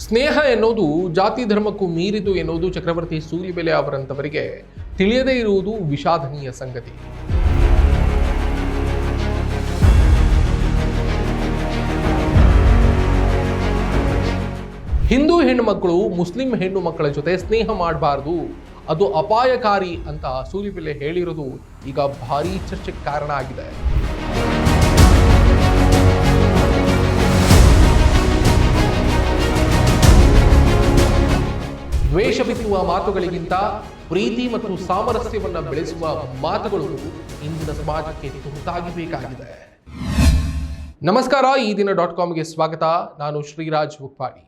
ಸ್ನೇಹ ಎನ್ನುವುದು ಜಾತಿ ಧರ್ಮಕ್ಕೂ ಮೀರಿದು ಎನ್ನುವುದು ಚಕ್ರವರ್ತಿ ಸೂಲಿಬೆಲೆ ಅವರಂತವರಿಗೆ ತಿಳಿಯದೇ ಇರುವುದು ವಿಷಾದನೀಯ ಸಂಗತಿ. ಹಿಂದೂ ಹೆಣ್ಣು ಮಕ್ಕಳು ಮುಸ್ಲಿಂ ಹೆಣ್ಣು ಮಕ್ಕಳ ಜೊತೆ ಸ್ನೇಹ ಮಾಡಬಾರ್ದು, ಅದು ಅಪಾಯಕಾರಿ ಅಂತ ಸೂಲಿಬೆಲೆ ಹೇಳಿರೋದು ಈಗ ಭಾರೀ ಚರ್ಚೆಗೆ ಕಾರಣ ಆಗಿದೆ. ದ್ವೇಷ ಬಿತ್ತುವ ಮಾತುಗಳಿಗಿಂತ ಪ್ರೀತಿ ಮತ್ತು ಸಾಮರಸ್ಯವನ್ನು ಬೆಳೆಸುವ ಮಾತುಗಳು ಇಂದಿನ ಸಮಾಜಕ್ಕೆ ತುರ್ತಾಗಿ ಬೇಕಾಗಿದೆ. ನಮಸ್ಕಾರ, ಈ ದಿನ .comಗೆ ಸ್ವಾಗತ. ನಾನು ಶ್ರೀರಾಜ್ ಉಪ್ಪಾಡಿ.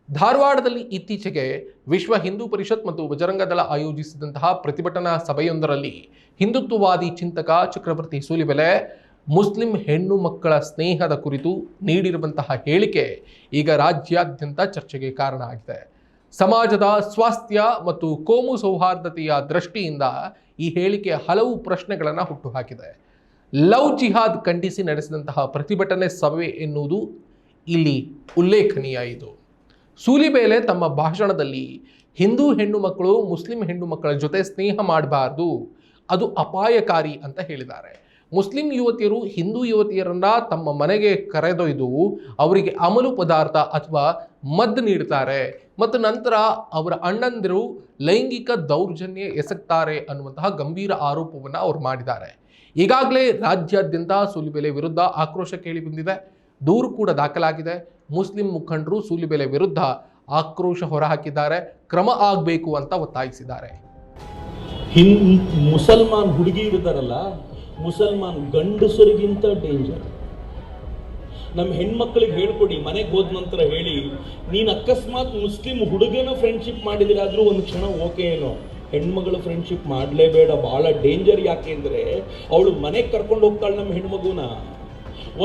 ಧಾರವಾಡದಲ್ಲಿ ಇತ್ತೀಚೆಗೆ ವಿಶ್ವ ಹಿಂದೂ ಪರಿಷತ್ ಮತ್ತು ಬಜರಂಗದಳ ಆಯೋಜಿಸಿದಂತಹ ಪ್ರತಿಭಟನಾ ಸಭೆಯೊಂದರಲ್ಲಿ ಹಿಂದುತ್ವವಾದಿ ಚಿಂತಕ ಚಕ್ರವರ್ತಿ ಸೂಲಿಬೆಲೆ ಮುಸ್ಲಿಂ ಹೆಣ್ಣು ಮಕ್ಕಳ ಸ್ನೇಹದ ಕುರಿತು ನೀಡಿರುವಂತಹ ಹೇಳಿಕೆ ಈಗ ರಾಜ್ಯಾದ್ಯಂತ ಚರ್ಚೆಗೆ ಕಾರಣ ಆಗಿದೆ. ಸಮಾಜದ ಸ್ವಾಸ್ಥ್ಯ ಮತ್ತು ಕೋಮು ಸೌಹಾರ್ದತೆಯ ದೃಷ್ಟಿಯಿಂದ ಈ ಹೇಳಿಕೆ ಹಲವು ಪ್ರಶ್ನೆಗಳನ್ನು ಹುಟ್ಟುಹಾಕಿದೆ. ಲವ್ ಜಿಹಾದ್ ಖಂಡಿಸಿ ನಡೆಸಿದಂತಹ ಪ್ರತಿಭಟನೆ ಸಭೆ ಎನ್ನುವುದು ಇಲ್ಲಿ ಉಲ್ಲೇಖನೀಯ. ಇದು ಸೂಲಿಬೆಲೆ ತಮ್ಮ ಭಾಷಣದಲ್ಲಿ ಹಿಂದೂ ಹೆಣ್ಣು ಮಕ್ಕಳು ಮುಸ್ಲಿಂ ಹೆಣ್ಣು ಮಕ್ಕಳ ಜೊತೆ ಸ್ನೇಹ ಮಾಡಬಾರ್ದು, ಅದು ಅಪಾಯಕಾರಿ ಅಂತ ಹೇಳಿದ್ದಾರೆ. ಮುಸ್ಲಿಂ ಯುವತಿಯರು ಹಿಂದೂ ಯುವತಿಯರನ್ನ ತಮ್ಮ ಮನೆಗೆ ಕರೆದೊಯ್ದು ಅವರಿಗೆ ಅಮಲು ಪದಾರ್ಥ ಅಥವಾ ಮದ್ದು ನೀಡ್ತಾರೆ ಮತ್ತು ನಂತರ ಅವರ ಅಣ್ಣಂದಿರು ಲೈಂಗಿಕ ದೌರ್ಜನ್ಯ ಎಸಗ್ತಾರೆ ಅನ್ನುವಂತಹ ಗಂಭೀರ ಆರೋಪವನ್ನು ಅವರು ಮಾಡಿದ್ದಾರೆ. ಈಗಾಗಲೇ ರಾಜ್ಯಾದ್ಯಂತ ಸೂಲಿಬೆಲೆ ವಿರುದ್ಧ ಆಕ್ರೋಶ ಕೇಳಿ ಬಂದಿದೆ. ದೂರು ಕೂಡ ದಾಖಲಾಗಿದೆ. ಮುಸ್ಲಿಂ ಮುಖಂಡರು ಸೂಲಿಬೆಲೆ ವಿರುದ್ಧ ಆಕ್ರೋಶ ಹೊರಹಾಕಿದ್ದಾರೆ. ಕ್ರಮ ಆಗಬೇಕು ಅಂತ ಒತ್ತಾಯಿಸಿದ್ದಾರೆ. ಮುಸಲ್ಮಾನ್ ಹುಡುಗಿ ಇರ್ತಾರಲ್ಲ, ಮುಸಲ್ಮಾನ್ ಗಂಡಸರಿಗಿಂತ ಡೇಂಜರ್. ನಮ್ಮ ಹೆಣ್ಮಕ್ಳಿಗೆ ಹೇಳ್ಕೊಡಿ, ಮನೆಗೆ ಹೋದ ನಂತರ ಹೇಳಿ, ನೀನು ಅಕಸ್ಮಾತ್ ಮುಸ್ಲಿಂ ಹುಡುಗನ ಫ್ರೆಂಡ್ಶಿಪ್ ಮಾಡಿದಿರಾದ್ರೂ ಒಂದು ಕ್ಷಣ ಓಕೆ ಏನೋ, ಹೆಣ್ಮಗಳು ಫ್ರೆಂಡ್ಶಿಪ್ ಮಾಡಲೇಬೇಡ, ಬಹಳ ಡೇಂಜರ್. ಯಾಕೆ ಅಂದರೆ ಅವಳು ಮನೆಗೆ ಕರ್ಕೊಂಡು ಹೋಗ್ತಾಳೆ ನಮ್ಮ ಹೆಣ್ಮಗುನ.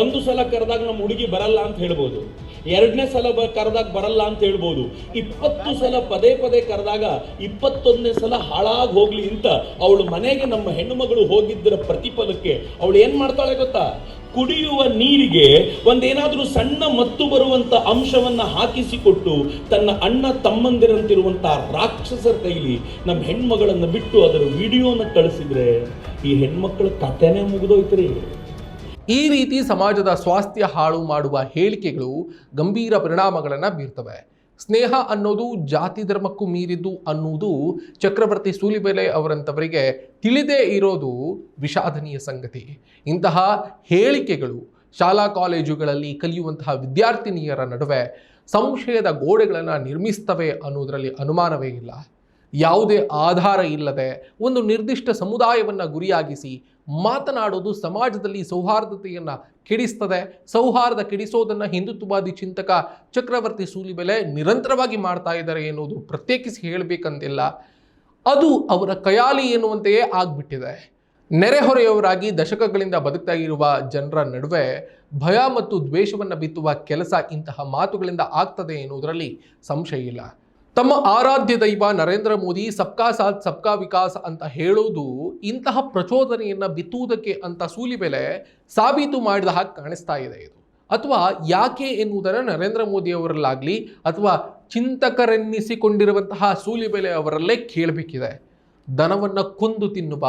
ಒಂದು ಸಲ ಕರೆದಾಗ ನಮ್ಮ ಹುಡುಗಿ ಬರಲ್ಲ ಅಂತ ಹೇಳ್ಬೋದು, ಎರಡನೇ ಸಲ ಕರೆದಾಗ ಬರಲ್ಲ ಅಂತ ಹೇಳ್ಬೋದು, 20 ಸಲ ಪದೇ ಪದೇ ಕರೆದಾಗ 21ನೇ ಸಲ ಹಾಳಾಗಿ ಹೋಗ್ಲಿ ಅಂತ ಅವಳು ಮನೆಗೆ ನಮ್ಮ ಹೆಣ್ಣುಮಗಳು ಹೋಗಿದ್ದರ ಪ್ರತಿಫಲಕ್ಕೆ ಅವಳು ಏನ್ ಮಾಡ್ತಾಳೆ ಗೊತ್ತಾ? ಕುಡಿಯುವ ನೀರಿಗೆ ಒಂದೇನಾದ್ರೂ ಸಣ್ಣ ಮತ್ತು ಬರುವಂತ ಅಂಶವನ್ನ ಹಾಕಿಸಿಕೊಟ್ಟು ತನ್ನ ಅಣ್ಣ ತಮ್ಮಂದಿರಂತಿರುವಂತ ರಾಕ್ಷಸರ ಕೈಲಿ ನಮ್ಮ ಹೆಣ್ಮಗಳನ್ನ ಬಿಟ್ಟು ಅದರ ವಿಡಿಯೋನ ಕಳಿಸಿದ್ರೆ ಈ ಹೆಣ್ಮಕ್ಳ ಕಥೆನೇ ಮುಗಿದೋಯ್ತ್ರಿ. ಈ ರೀತಿ ಸಮಾಜದ ಸ್ವಾಸ್ಥ್ಯ ಹಾಳು ಮಾಡುವ ಹೇಳಿಕೆಗಳು ಗಂಭೀರ ಪರಿಣಾಮಗಳನ್ನು ಬೀರ್ತವೆ. ಸ್ನೇಹ ಅನ್ನೋದು ಜಾತಿ ಧರ್ಮಕ್ಕೂ ಮೀರಿದ್ದು ಅನ್ನುವುದು ಚಕ್ರವರ್ತಿ ಸೂಲಿಬೆಲೆ ಅವರಂತವರಿಗೆ ತಿಳಿದೇ ಇರೋದು ವಿಷಾದನೀಯ ಸಂಗತಿ. ಇಂತಹ ಹೇಳಿಕೆಗಳು ಶಾಲಾ ಕಾಲೇಜುಗಳಲ್ಲಿ ಕಲಿಯುವಂತಹ ವಿದ್ಯಾರ್ಥಿನಿಯರ ನಡುವೆ ಸಂಶಯದ ಗೋಡೆಗಳನ್ನು ನಿರ್ಮಿಸ್ತವೆ ಅನ್ನೋದರಲ್ಲಿ ಅನುಮಾನವೇ ಇಲ್ಲ. ಯಾವುದೇ ಆಧಾರ ಇಲ್ಲದೆ ಒಂದು ನಿರ್ದಿಷ್ಟ ಸಮುದಾಯವನ್ನು ಗುರಿಯಾಗಿಸಿ ಮಾತನಾಡೋದು ಸಮಾಜದಲ್ಲಿ ಸೌಹಾರ್ದತೆಯನ್ನು ಕೆಡಿಸ್ತದೆ. ಸೌಹಾರ್ದ ಕೆಡಿಸೋದನ್ನು ಹಿಂದುತ್ವವಾದಿ ಚಿಂತಕ ಚಕ್ರವರ್ತಿ ಸೂಲಿಬೆಲೆ ನಿರಂತರವಾಗಿ ಮಾಡ್ತಾ ಇದ್ದಾರೆ ಎನ್ನುವುದು ಪ್ರತ್ಯೇಕಿಸಿ ಹೇಳಬೇಕಂತಿಲ್ಲ. ಅದು ಅವರ ಕಯಾಲಿ ಎನ್ನುವಂತೆಯೇ ಆಗ್ಬಿಟ್ಟಿದೆ. ನೆರೆಹೊರೆಯವರಾಗಿ ದಶಕಗಳಿಂದ ಬದುಕ್ತಾ ಇರುವ ಜನರ ನಡುವೆ ಭಯ ಮತ್ತು ದ್ವೇಷವನ್ನು ಬಿತ್ತುವ ಕೆಲಸ ಇಂತಹ ಮಾತುಗಳಿಂದ ಆಗ್ತದೆ ಎನ್ನುವುದರಲ್ಲಿ ಸಂಶಯ ಇಲ್ಲ. ತಮ್ಮ ಆರಾಧ್ಯ ದೈವ ನರೇಂದ್ರ ಮೋದಿ ಸಬ್ಕಾ ಸಾಥ್ ಸಬ್ಕಾ ವಿಕಾಸ್ ಅಂತ ಹೇಳೋದು ಇಂತಹ ಪ್ರಚೋದನೆಯನ್ನು ಬಿತ್ತುವುದಕ್ಕೆ ಅಂತ ಸೂಲಿಬೆಲೆ ಸಾಬೀತು ಮಾಡಿದ ಹಾಗೆ ಕಾಣಿಸ್ತಾ ಇದೆ. ಇದು ಅಥವಾ ಯಾಕೆ ಎನ್ನುವುದನ್ನು ನರೇಂದ್ರ ಮೋದಿ ಅವರಲ್ಲಾಗಲಿ ಅಥವಾ ಚಿಂತಕರೆನ್ನಿಸಿಕೊಂಡಿರುವಂತಹ ಸೂಲಿಬೆಲೆ ಅವರಲ್ಲೇ ಕೇಳಬೇಕಿದೆ. ದನವನ್ನು ಕೊಂದು ತಿನ್ನುವ,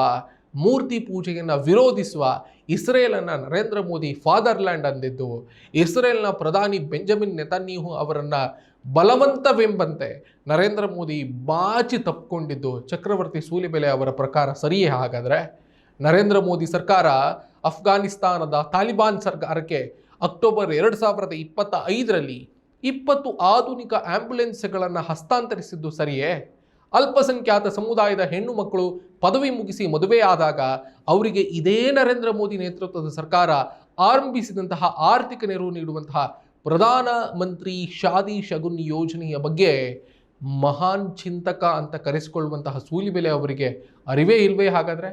ಮೂರ್ತಿ ಪೂಜೆಯನ್ನು ವಿರೋಧಿಸುವ ಇಸ್ರೇಲನ್ನು ನರೇಂದ್ರ ಮೋದಿ ಫಾದರ್ಲ್ಯಾಂಡ್ ಅಂದಿದ್ದು, ಇಸ್ರೇಲ್ನ ಪ್ರಧಾನಿ ಬೆಂಜಮಿನ್ ನೆತನ್ಯಾಹು ಅವರನ್ನು ಬಲವಂತವೆಂಬಂತೆ ನರೇಂದ್ರ ಮೋದಿ ಬಾಚಿ ತಪ್ಪಿಕೊಂಡಿದ್ದು ಚಕ್ರವರ್ತಿ ಸೂಲಿಬೆಲೆ ಅವರ ಪ್ರಕಾರ ಸರಿಯೇ? ಹಾಗಾದರೆ ನರೇಂದ್ರ ಮೋದಿ ಸರ್ಕಾರ ಅಫ್ಘಾನಿಸ್ತಾನದ ತಾಲಿಬಾನ್ ಸರ್ಕಾರಕ್ಕೆ ಅಕ್ಟೋಬರ್ 2025ರಲ್ಲಿ 20 ಆಧುನಿಕ ಆಂಬ್ಯುಲೆನ್ಸ್ಗಳನ್ನು ಹಸ್ತಾಂತರಿಸಿದ್ದು ಸರಿಯೇ? ಅಲ್ಪಸಂಖ್ಯಾತ ಸಮುದಾಯದ ಹೆಣ್ಣು ಮಕ್ಕಳು ಪದವಿ ಮುಗಿಸಿ ಮದುವೆ ಆದಾಗ ಅವರಿಗೆ ಇದೇ ನರೇಂದ್ರ ಮೋದಿ ನೇತೃತ್ವದ ಸರ್ಕಾರ ಆರಂಭಿಸಿದಂತಹ ಆರ್ಥಿಕ ನೆರವು ನೀಡುವಂತಹ ಪ್ರಧಾನ ಮಂತ್ರಿ ಶಾದಿ ಶಗುನ್ ಯೋಜನೆಯ ಬಗ್ಗೆ ಮಹಾನ್ ಚಿಂತಕ ಅಂತ ಕರೆಸಿಕೊಳ್ಳುವಂತಹ ಸೂಲಿಬೆಲೆ ಅವರಿಗೆ ಅರಿವೇ ಇಲ್ವೇ? ಹಾಗಾದರೆ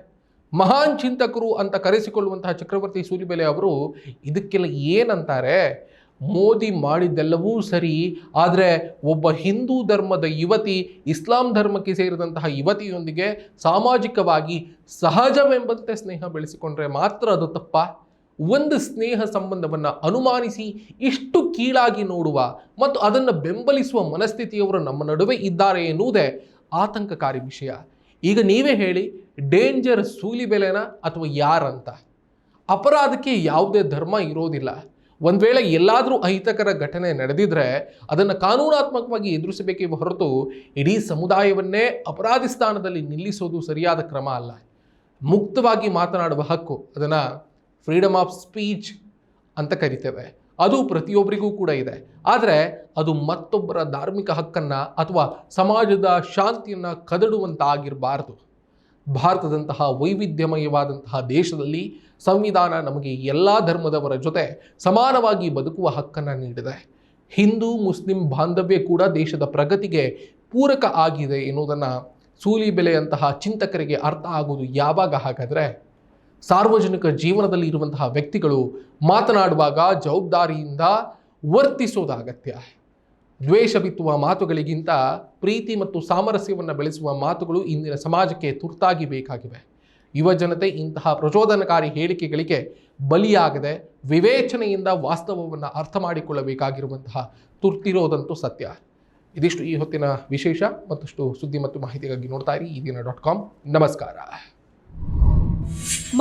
ಮಹಾನ್ ಚಿಂತಕರು ಅಂತ ಕರೆಸಿಕೊಳ್ಳುವಂತಹ ಚಕ್ರವರ್ತಿ ಸೂಲಿಬೆಲೆ ಅವರು ಇದಕ್ಕೆಲ್ಲ ಏನಂತಾರೆ? ಮೋದಿ ಮಾಡಿದ್ದೆಲ್ಲವೂ ಸರಿ, ಆದರೆ ಒಬ್ಬ ಹಿಂದೂ ಧರ್ಮದ ಯುವತಿ ಇಸ್ಲಾಂ ಧರ್ಮಕ್ಕೆ ಸೇರಿದಂತಹ ಯುವತಿಯೊಂದಿಗೆ ಸಾಮಾಜಿಕವಾಗಿ ಸಹಜವೆಂಬಂತೆ ಸ್ನೇಹ ಬೆಳೆಸಿಕೊಂಡ್ರೆ ಮಾತ್ರ ಅದು ತಪ್ಪಾ? ಒಂದು ಸ್ನೇಹ ಸಂಬಂಧವನ್ನು ಅನುಮಾನಿಸಿ ಇಷ್ಟು ಕೀಳಾಗಿ ನೋಡುವ ಮತ್ತು ಅದನ್ನು ಬೆಂಬಲಿಸುವ ಮನಸ್ಥಿತಿಯವರು ನಮ್ಮ ನಡುವೆ ಇದ್ದಾರೆ ಎನ್ನುವುದೇ ಆತಂಕಕಾರಿ ವಿಷಯ. ಈಗ ನೀವೇ ಹೇಳಿ, ಡೇಂಜರ್ ಸೂಲಿಬೆಲೆನಾ ಅಥವಾ ಯಾರಂತ? ಅಪರಾಧಕ್ಕೆ ಯಾವುದೇ ಧರ್ಮ ಇರೋದಿಲ್ಲ. ಒಂದು ವೇಳೆ ಎಲ್ಲಾದರೂ ಅಹಿತಕರ ಘಟನೆ ನಡೆದಿದ್ರೆ ಅದನ್ನು ಕಾನೂನಾತ್ಮಕವಾಗಿ ಎದುರಿಸಬೇಕೇ ಹೊರತು ಇಡೀ ಸಮುದಾಯವನ್ನೇ ಅಪರಾಧಿ ಸ್ಥಾನದಲ್ಲಿ ನಿಲ್ಲಿಸೋದು ಸರಿಯಾದ ಕ್ರಮ ಅಲ್ಲ. ಮುಕ್ತವಾಗಿ ಮಾತನಾಡುವ ಹಕ್ಕು, ಅದನ್ನು ಫ್ರೀಡಮ್ ಆಫ್ ಸ್ಪೀಚ್ ಅಂತ ಕರಿತೇವೆ, ಅದು ಪ್ರತಿಯೊಬ್ಬರಿಗೂ ಕೂಡ ಇದೆ. ಆದರೆ ಅದು ಮತ್ತೊಬ್ಬರ ಧಾರ್ಮಿಕ ಹಕ್ಕನ್ನು ಅಥವಾ ಸಮಾಜದ ಶಾಂತಿಯನ್ನು ಕದಡುವಂತಾಗಿರಬಾರದು. ಭಾರತದಂತಹ ವೈವಿಧ್ಯಮಯವಾದಂತಹ ದೇಶದಲ್ಲಿ ಸಂವಿಧಾನ ನಮಗೆ ಎಲ್ಲ ಧರ್ಮದವರ ಜೊತೆ ಸಮಾನವಾಗಿ ಬದುಕುವ ಹಕ್ಕನ್ನು ನೀಡಿದೆ. ಹಿಂದೂ ಮುಸ್ಲಿಂ ಬಾಂಧವ್ಯ ಕೂಡ ದೇಶದ ಪ್ರಗತಿಗೆ ಪೂರಕ ಆಗಿದೆ ಎನ್ನುವುದನ್ನು ಸೂಲಿಬೆಲೆಯಂತಹ ಚಿಂತಕರಿಗೆ ಅರ್ಥ ಆಗುವುದು ಯಾವಾಗ? ಹಾಗಾದರೆ ಸಾರ್ವಜನಿಕ ಜೀವನದಲ್ಲಿ ಇರುವಂತಹ ವ್ಯಕ್ತಿಗಳು ಮಾತನಾಡುವಾಗ ಜವಾಬ್ದಾರಿಯಿಂದ ವರ್ತಿಸೋದು ಅಗತ್ಯ. ದ್ವೇಷ ಬಿತ್ತುವ ಮಾತುಗಳಿಗಿಂತ ಪ್ರೀತಿ ಮತ್ತು ಸಾಮರಸ್ಯವನ್ನು ಬೆಳೆಸುವ ಮಾತುಗಳು ಇಂದಿನ ಸಮಾಜಕ್ಕೆ ತುರ್ತಾಗಿ ಬೇಕಾಗಿವೆ. ಯುವ ಜನತೆ ಇಂತಹ ಪ್ರಚೋದನಕಾರಿ ಹೇಳಿಕೆಗಳಿಗೆ ಬಲಿಯಾಗದೆ ವಿವೇಚನೆಯಿಂದ ವಾಸ್ತವವನ್ನು ಅರ್ಥ ಮಾಡಿಕೊಳ್ಳಬೇಕಾಗಿರುವಂತಹ ತುರ್ತಿರೋದಂತೂ ಸತ್ಯ. ಇದಿಷ್ಟು ಈ ಹೊತ್ತಿನ ವಿಶೇಷ. ಮತ್ತಷ್ಟು ಸುದ್ದಿ ಮತ್ತು ಮಾಹಿತಿಗಾಗಿ ನೋಡ್ತಾ ಇರಿ ಈ ದಿನ.com. ನಮಸ್ಕಾರ.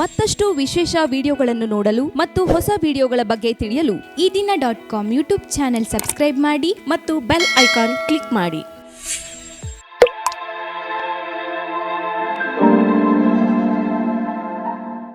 ಮತ್ತಷ್ಟು ವಿಶೇಷ ವಿಡಿಯೋಗಳನ್ನು ನೋಡಲು ಮತ್ತು ಹೊಸ ವಿಡಿಯೋಗಳ ಬಗ್ಗೆ ತಿಳಿಯಲು ಈ ದಿನ.com ಯೂಟ್ಯೂಬ್ ಚಾನೆಲ್ ಸಬ್ಸ್ಕ್ರೈಬ್ ಮಾಡಿ ಮತ್ತು ಬೆಲ್ ಐಕಾನ್ ಕ್ಲಿಕ್ ಮಾಡಿ.